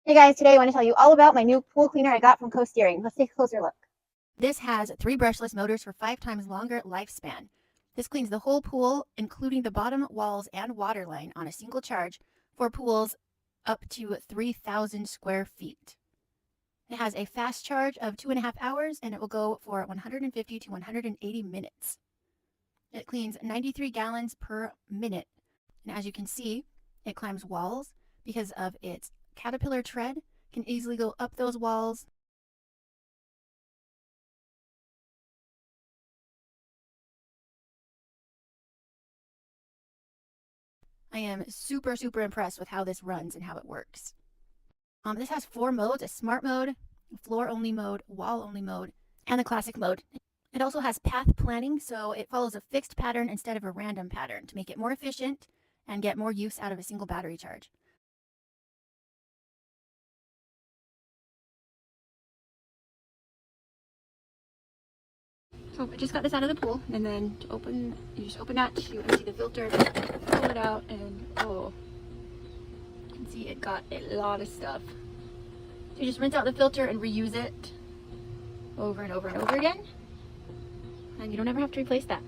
Hey guys, today I want to tell you all about my new pool cleaner I got from Coasteering. Let's take a closer look. This has 3 brushless motors for 5 times longer lifespan. This cleans the whole pool, including the bottom walls and waterline on a single charge for pools up to 3,000 square feet. It has a fast charge of 2.5 hours and it will go for 150 to 180 minutes. It cleans 93 gallons per minute. And as you can see, it climbs walls because of its caterpillar tread, can easily go up those walls. I am super impressed with how this runs and how it works. This has 4 modes: a smart mode, floor only mode, wall only mode, and the classic mode. It also has path planning, so it follows a fixed pattern instead of a random pattern to make it more efficient and get more use out of a single battery charge. So I just got this out of the pool, and then you just open that, you empty the filter, pull it out, and oh, you can see it got a lot of stuff. So you just rinse out the filter and reuse it over and over and over again, and you don't ever have to replace that.